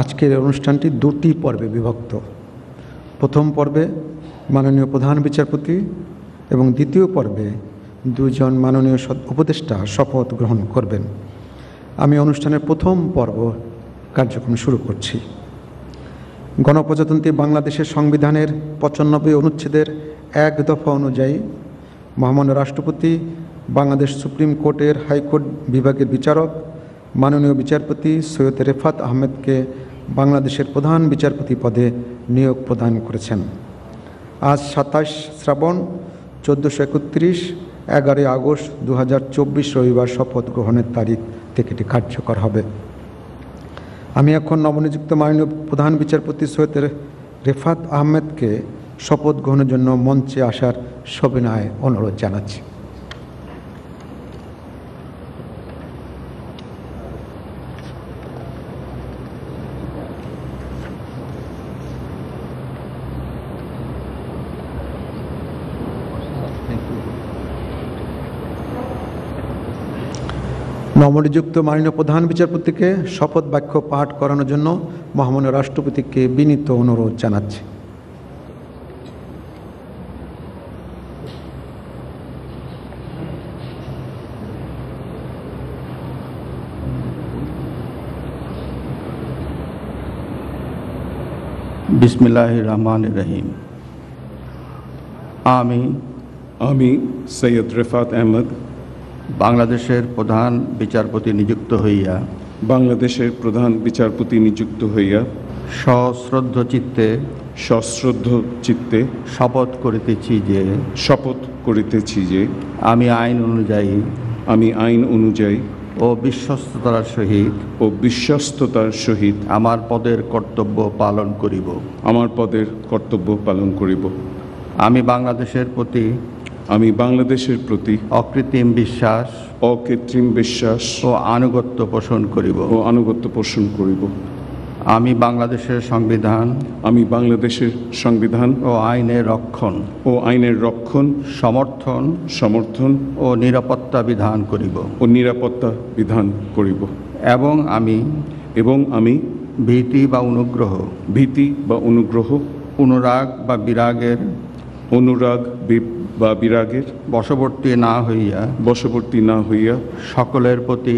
আজকের অনুষ্ঠানটি দুটি পর্বে বিভক্ত। প্রথম পর্বে মাননীয় প্রধান বিচারপতি এবং দ্বিতীয় পর্বে দুজন মাননীয় উপদেষ্টা শপথ গ্রহণ করবেন। আমি অনুষ্ঠানের প্রথম পর্ব কার্যক্রম শুরু করছি। গণপ্রজাতন্ত্রী বাংলাদেশের সংবিধানের ৯৫ অনুচ্ছেদের ১ দফা অনুযায়ী মহামান্য রাষ্ট্রপতি বাংলাদেশ সুপ্রিম কোর্টের হাইকোর্ট বিভাগের বিচারক মাননীয় বিচারপতি সৈয়দ রেফাত আহমেদকে বাংলাদেশের প্রধান বিচারপতি পদে নিয়োগ প্রদান করেছেন। আজ ২৭ শ্রাবণ ১৪৩১ ১১ আগস্ট ২০২৪ রবিবার শপথ গ্রহণের তারিখ থেকে এটি কার্যকর হবে। আমি এখন নবনিযুক্ত মাননীয় প্রধান বিচারপতি সৈয়দ রেফাত আহমেদকে শপথ গ্রহণের জন্য মঞ্চে আসার সবিনয়ে অনুরোধ জানাচ্ছি। নবনিযুক্ত মাননীয় প্রধান বিচারপতিকে শপথ বাক্য পাঠ করানোর জন্য মহামান্য রাষ্ট্রপতিকে বিনীত অনুরোধ জানাচ্ছি। বিসমিল্লাহির রহমানির রহিম। আমি সৈয়দ রেফাত আহমেদ বাংলাদেশের প্রধান বিচারপতি নিযুক্ত হইয়া সশ্রদ্ধ চিত্তে শপথ করিতেছি যে আমি আইন অনুযায়ী ও বিশ্বস্ততার সহিত আমার পদের কর্তব্য পালন করিব। আমি বাংলাদেশের প্রতি অকৃত্রিম বিশ্বাস ও আনুগত্য পোষণ করিব। আমি বাংলাদেশের সংবিধান ও আইনের রক্ষণ সমর্থন ও নিরাপত্তা বিধান করিব। এবং আমি ভীতি বা অনুগ্রহ অনুরাগ বা বিরাগের বশবর্তী না হইয়া সকলের প্রতি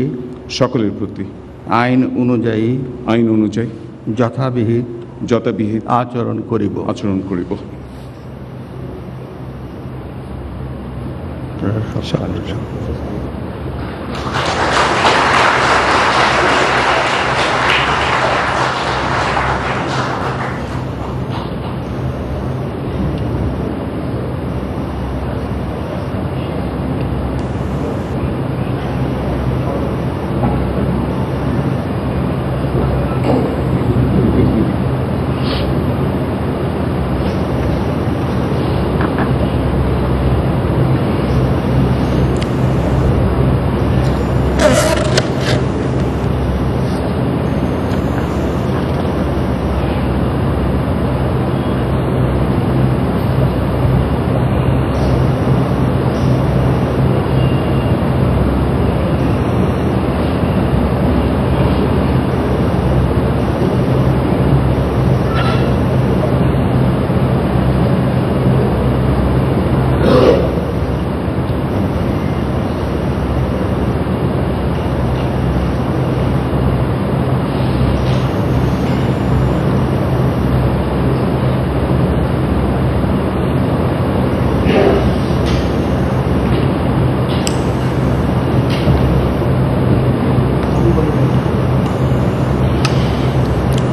আইন অনুযায়ী যথাবিহিত আচরণ করিব।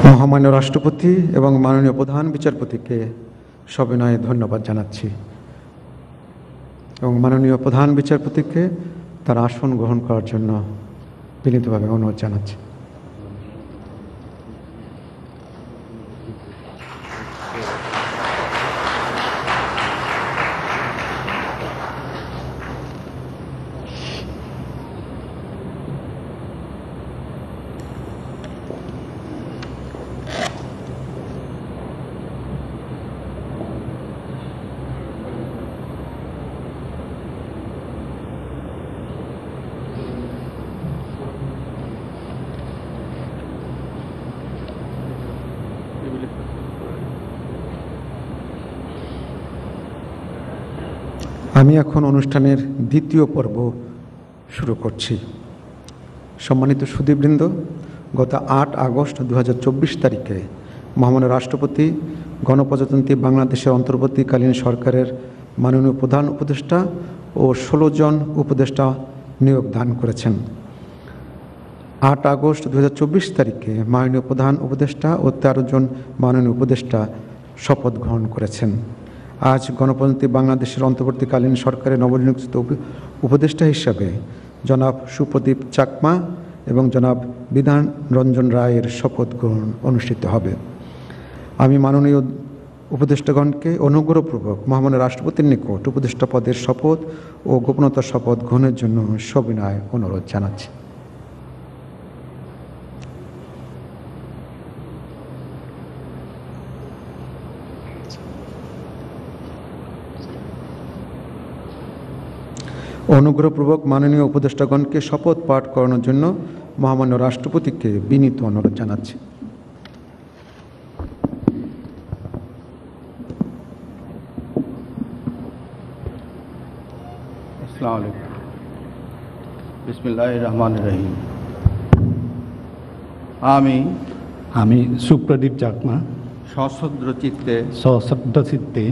মহামান্য রাষ্ট্রপতি এবং মাননীয় প্রধান বিচারপতিকে সবিনয়ে ধন্যবাদ জানাচ্ছি এবং মাননীয় প্রধান বিচারপতিকে তার আসন গ্রহণ করার জন্য বিনীতভাবে অনুরোধ জানাচ্ছি। আমি এখন অনুষ্ঠানের দ্বিতীয় পর্ব শুরু করছি। সম্মানিত সুধীবৃন্দ, গত 8 আগস্ট 2024 তারিখে মহামান্য রাষ্ট্রপতি গণপ্রজাতন্ত্রী বাংলাদেশের অন্তর্বর্তীকালীন সরকারের মাননীয় প্রধান উপদেষ্টা ও 16 জন উপদেষ্টা নিয়োগ দান করেছেন। 8 আগস্ট 2024 তারিখে মাননীয় প্রধান উপদেষ্টা ও 13 জন মাননীয় উপদেষ্টা শপথ গ্রহণ করেছেন। আজ গণপ্রজাতন্ত্রী বাংলাদেশের অন্তর্বর্তীকালীন সরকারের নবনিযুক্ত উপদেষ্টা হিসাবে জনাব সুপ্রদীপ চাকমা এবং জনাব বিধান রঞ্জন রায়ের শপথ গ্রহণ অনুষ্ঠিত হবে। আমি মাননীয় উপদেষ্টাগণকে অনুগ্রহপূর্বক মহামান্য রাষ্ট্রপতির নিকট উপদেষ্টা পদের শপথ ও গোপনতার শপথ গ্রহণের জন্য সবিনয় অনুরোধ জানাচ্ছি। অনুগ্রহপূর্বক মাননীয় উপদেষ্টাগণকে শপথ পাঠ করানোর জন্য মহামান্য রাষ্ট্রপতিকে বিনীত অনুরোধ জানাচ্ছি। আসসালামু আলাইকুম। বিসমিল্লাহির রহমানির রহিম। আমি সুপ্রদীপ চাকমা সশ্রদ্ধ চিত্তে সশ্রদ্ধ চিত্তে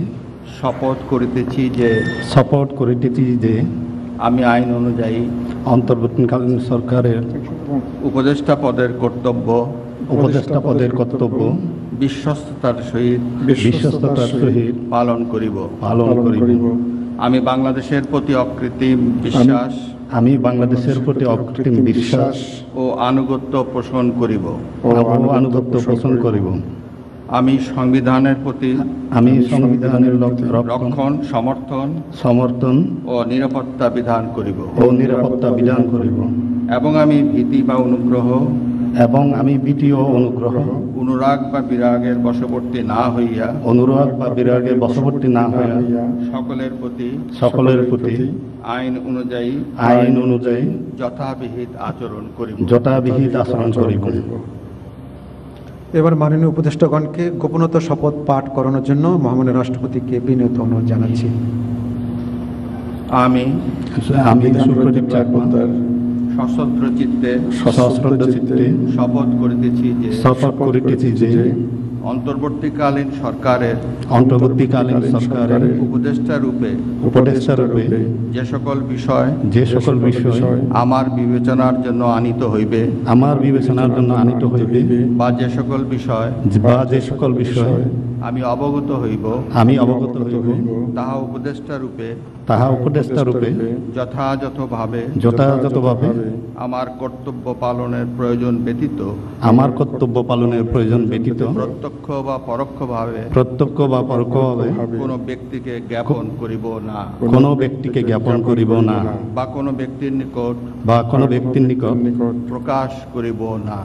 শপথ করিতেছি যে আমি আইন অনুযায়ী অন্তর্বর্তীকালীন সরকারের উপদেষ্টা পদের কর্তব্য বিশ্বস্ততার সহিত পালন করিব। আমি বাংলাদেশের প্রতি অকৃত্রিম বিশ্বাস ও আনুগত্য পোষণ করিব। আমি সংবিধানের প্রতি রক্ষণ সমর্থন ও নিরাপত্তা বিধান করিব। এবং আমি ভীতি বা অনুগ্রহ অনুরাগ বা বিরাগের বশবর্তী না হইয়া সকলের প্রতি আইন অনুযায়ী যথাবিহিত আচরণ করিব। এবার মাননীয় উপদেষ্টাগণকে গোপনতা শপথ পাঠ করানোর জন্য মহামান্য রাষ্ট্রপতিকে বিনীত অনুরোধ জানাচ্ছি। আমি সুপ্রদীপ চাকমা সশ্রদ্ধ চিত্তে শপথ করিতেছি যে অন্তর্বর্তীকালীন সরকারের উপদেষ্টা রূপে যে সকল বিষয় আমার বিবেচনার জন্য আনিত হইবে বা যে সকল বিষয় আমি অবগত হইব তাহা উপদেষ্টা রূপে যথাযথভাবে আমার কর্তব্য পালনের প্রয়োজন ব্যতীত প্রত্যক্ষ বা পরোক্ষভাবে কোনো ব্যক্তিকে জ্ঞাপন করিব না বা কোনো ব্যক্তির নিকট প্রকাশ করিব না।